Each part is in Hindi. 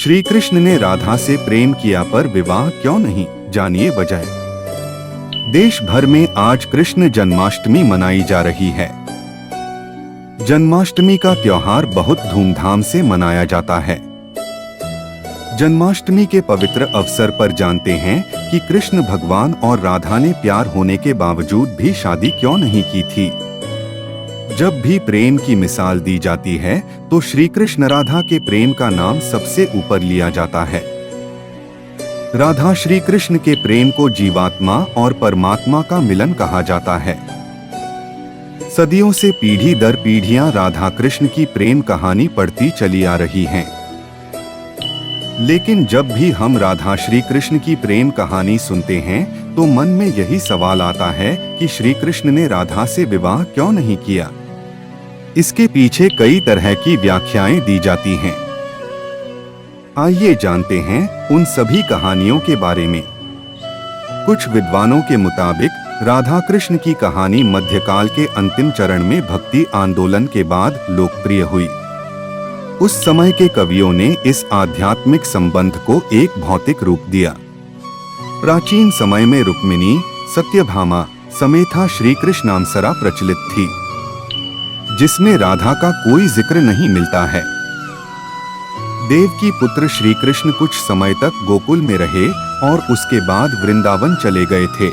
श्री कृष्ण ने राधा से प्रेम किया पर विवाह क्यों नहीं, जानिए वजह। देश भर में आज कृष्ण जन्माष्टमी मनाई जा रही है। जन्माष्टमी का त्योहार बहुत धूमधाम से मनाया जाता है। जन्माष्टमी के पवित्र अवसर पर जानते हैं कि कृष्ण भगवान और राधा ने प्यार होने के बावजूद भी शादी क्यों नहीं की थी। जब भी प्रेम की मिसाल दी जाती है तो श्री कृष्ण राधा के प्रेम का नाम सबसे ऊपर लिया जाता है। राधा श्री कृष्ण के प्रेम को जीवात्मा और परमात्मा का मिलन कहा जाता है। सदियों से पीढ़ी दर पीढ़ियां राधा कृष्ण की प्रेम कहानी पढ़ती चली आ रही हैं। लेकिन जब भी हम राधा श्री कृष्ण की प्रेम कहानी सुनते हैं तो मन में यही सवाल आता है कि श्री कृष्ण ने राधा से विवाह क्यों नहीं किया। इसके पीछे कई तरह की व्याख्याएं दी जाती हैं। आइए जानते हैं उन सभी कहानियों के बारे में। कुछ विद्वानों के मुताबिक राधा कृष्ण की कहानी मध्यकाल के अंतिम चरण में भक्ति आंदोलन के बाद लोकप्रिय हुई। उस समय के कवियों ने इस आध्यात्मिक संबंध को एक भौतिक रूप दिया। प्राचीन समय में रुक्मिणी, सत्यभामा, समेथा श्री कृष्णामसरा प्रचलित थी, जिसमें राधा का कोई जिक्र नहीं मिलता है। देवकी पुत्र श्री कृष्ण कुछ समय तक गोकुल में रहे और उसके बाद वृंदावन चले गए थे।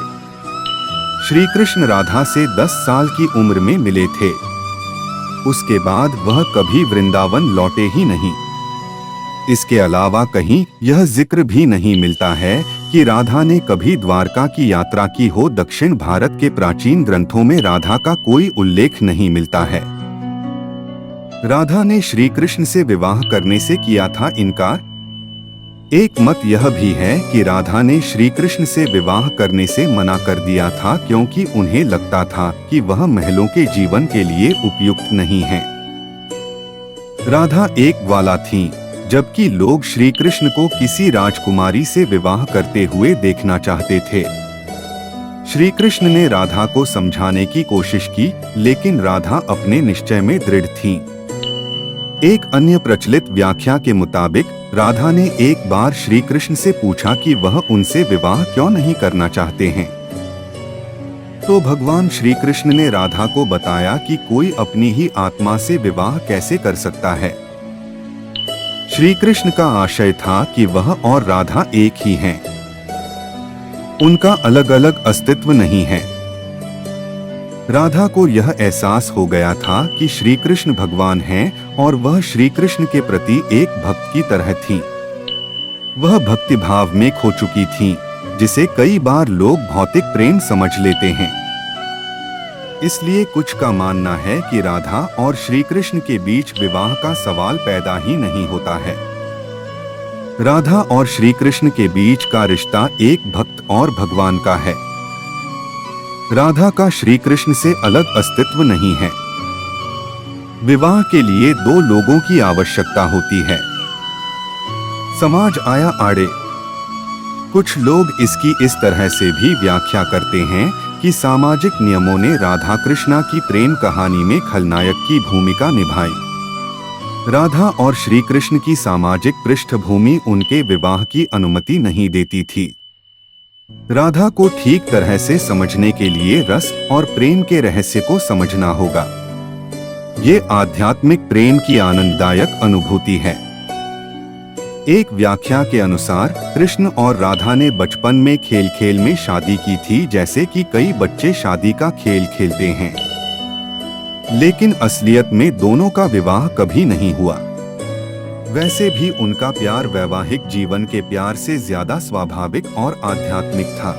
श्री कृष्ण राधा से 10 साल की उम्र में मिले थे। उसके बाद वह कभी वृंदावन लौटे ही नहीं। इसके अलावा कहीं यह जिक्र भी नहीं मिलता है कि राधा ने कभी द्वारका की यात्रा की हो। दक्षिण भारत के प्राचीन ग्रंथों में राधा का कोई उल्लेख नहीं मिलता है। राधा ने श्री कृष्ण से विवाह करने से किया था इनकार। एक मत यह भी है कि राधा ने श्री कृष्ण से विवाह करने से मना कर दिया था क्योंकि उन्हें लगता था कि वह महलों के जीवन के लिए उपयुक्त नहीं है। राधा एक ग्वाला थीं, जबकि लोग श्री कृष्ण को किसी राजकुमारी से विवाह करते हुए देखना चाहते थे। श्री कृष्ण ने राधा को समझाने की कोशिश की, लेकिन राधा अपने निश्चय में दृढ़ थीं। एक अन्य प्रचलित व्याख्या के मुताबिक राधा ने एक बार श्री कृष्ण से पूछा कि वह उनसे विवाह क्यों नहीं करना चाहते हैं। तो भगवान श्री कृष्ण ने राधा को बताया कि कोई अपनी ही आत्मा से विवाह कैसे कर सकता है। श्री कृष्ण का आशय था कि वह और राधा एक ही हैं। उनका अलग अलग अस्तित्व नहीं है। राधा को यह एहसास हो गया था कि श्री कृष्ण भगवान हैं और वह श्री कृष्ण के प्रति एक भक्त की तरह थीं। वह भक्ति भाव में खो चुकी थीं, जिसे कई बार लोग भौतिक प्रेम समझ लेते हैं। इसलिए कुछ का मानना है कि राधा और श्री कृष्ण के बीच विवाह का सवाल पैदा ही नहीं होता है। राधा और श्री कृष्ण के बीच का रिश्ता एक भक्त और भगवान का है। राधा का श्री कृष्ण से अलग अस्तित्व नहीं है। विवाह के लिए 2 लोगों की आवश्यकता होती है। समाज आया आड़े। कुछ लोग इसकी इस तरह से भी व्याख्या करते हैं कि सामाजिक नियमों ने राधा कृष्णा की प्रेम कहानी में खलनायक की भूमिका निभाई। राधा और श्री कृष्ण की सामाजिक पृष्ठभूमि उनके विवाह की अनुमति नहीं देती थी। राधा को ठीक तरह से समझने के लिए रस और प्रेम के रहस्य को समझना होगा। ये आध्यात्मिक प्रेम की आनंददायक अनुभूति है। एक व्याख्या के अनुसार कृष्ण और राधा ने बचपन में खेल खेल में शादी की थी, जैसे कि कई बच्चे शादी का खेल खेलते हैं। लेकिन असलियत में दोनों का विवाह कभी नहीं हुआ। वैसे भी उनका प्यार वैवाहिक जीवन के प्यार से ज्यादा स्वाभाविक और आध्यात्मिक था।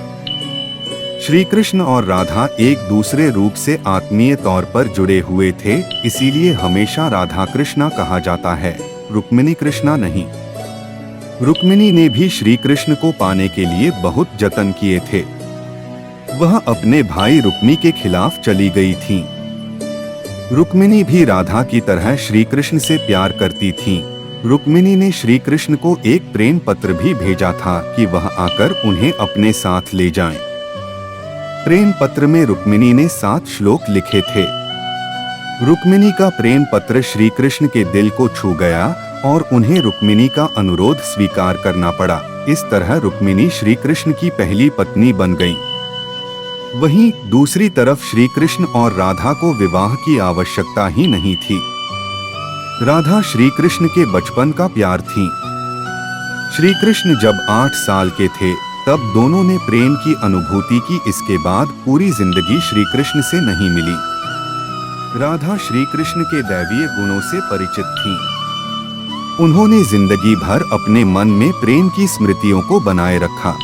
श्री कृष्ण और राधा एक दूसरे रूप से आत्मीय तौर पर जुड़े हुए थे, इसीलिए हमेशा राधा कृष्णा कहा जाता है, रुक्मिणी कृष्णा नहीं। रुक्मिणी ने भी श्री कृष्ण को पाने के लिए बहुत जतन किए थे। वह अपने भाई रुक्मी के खिलाफ चली गई थीं। रुक्मिणी भी राधा की तरह श्री कृष्ण से प्यार करती थीं। रुक्मिणी ने श्री कृष्ण को एक प्रेम पत्र भी भेजा था कि वह आकर उन्हें अपने साथ ले जाएं। प्रेम पत्र में रुक्मिणी ने 7 श्लोक लिखे थे। रुक्मिणी का प्रेम पत्र श्री कृष्ण के दिल को छू गया और उन्हें रुक्मिणी का अनुरोध स्वीकार करना पड़ा। इस तरह रुक्मिणी श्री कृष्ण की पहली पत्नी बन गईं। वहीं दूसरी तरफ श्री कृष्ण और राधा को विवाह की आवश्यकता ही नहीं थी। राधा श्री कृष्ण के बचपन का प्यार थी। श्री कृष्ण जब 8 साल के थे तब दोनों ने प्रेम की अनुभूति की। इसके बाद पूरी जिंदगी श्री कृष्ण से नहीं मिली। राधा श्री कृष्ण के दैवीय गुणों से परिचित थीं। उन्होंने जिंदगी भर अपने मन में प्रेम की स्मृतियों को बनाए रखा।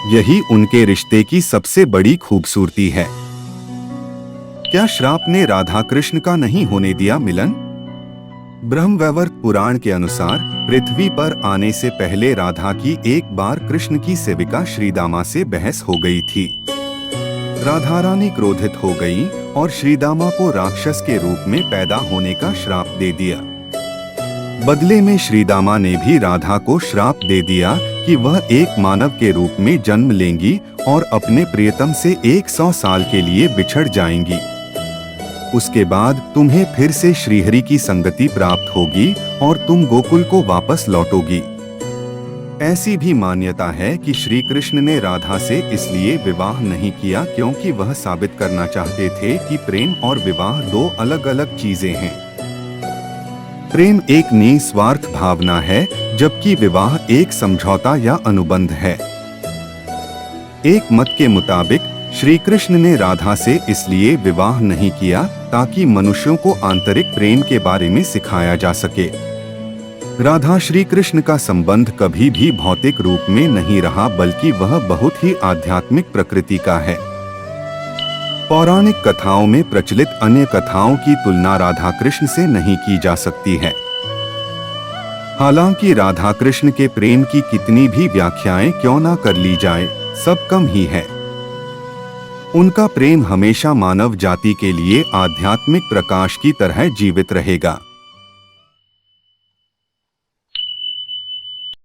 यही उनके रिश्ते की सबसे बड़ी खूबसूरती है। क्या श्राप ने राधा कृष्ण का नहीं होने दिया मिलन? ब्रह्मवैवर्त पुराण के अनुसार पृथ्वी पर आने से पहले राधा की एक बार कृष्ण की सेविका श्रीदामा से बहस हो गई थी। राधा रानी क्रोधित हो गई और श्रीदामा को राक्षस के रूप में पैदा होने का श्राप दे दिया। बदले में श्रीदामा ने भी राधा को श्राप दे दिया कि वह एक मानव के रूप में जन्म लेंगी और अपने प्रियतम से 100 साल के लिए बिछड़ जाएंगी। उसके बाद तुम्हें फिर से श्रीहरि की संगति प्राप्त होगी और तुम गोकुल को वापस लौटोगी। ऐसी भी मान्यता है कि श्री कृष्ण ने राधा से इसलिए विवाह नहीं किया क्योंकि वह साबित करना चाहते थे कि प्रेम और विवाह 2 अलग-अलग चीजें हैं। प्रेम एक निस्वार्थ भावना है, जबकि विवाह एक समझौता या अनुबंध है। एक मत के मुताबिक श्री कृष्ण ने राधा से इसलिए विवाह नहीं किया ताकि मनुष्यों को आंतरिक प्रेम के बारे में सिखाया जा सके। राधा श्री कृष्ण का संबंध कभी भी भौतिक रूप में नहीं रहा, बल्कि वह बहुत ही आध्यात्मिक प्रकृति का है। पौराणिक कथाओं में प्रचलित अन्य कथाओं की तुलना राधा कृष्ण से नहीं की जा सकती है। हालांकि राधा कृष्ण के प्रेम की कितनी भी व्याख्याएं क्यों ना कर ली जाए, सब कम ही है। उनका प्रेम हमेशा मानव जाति के लिए आध्यात्मिक प्रकाश की तरह जीवित रहेगा।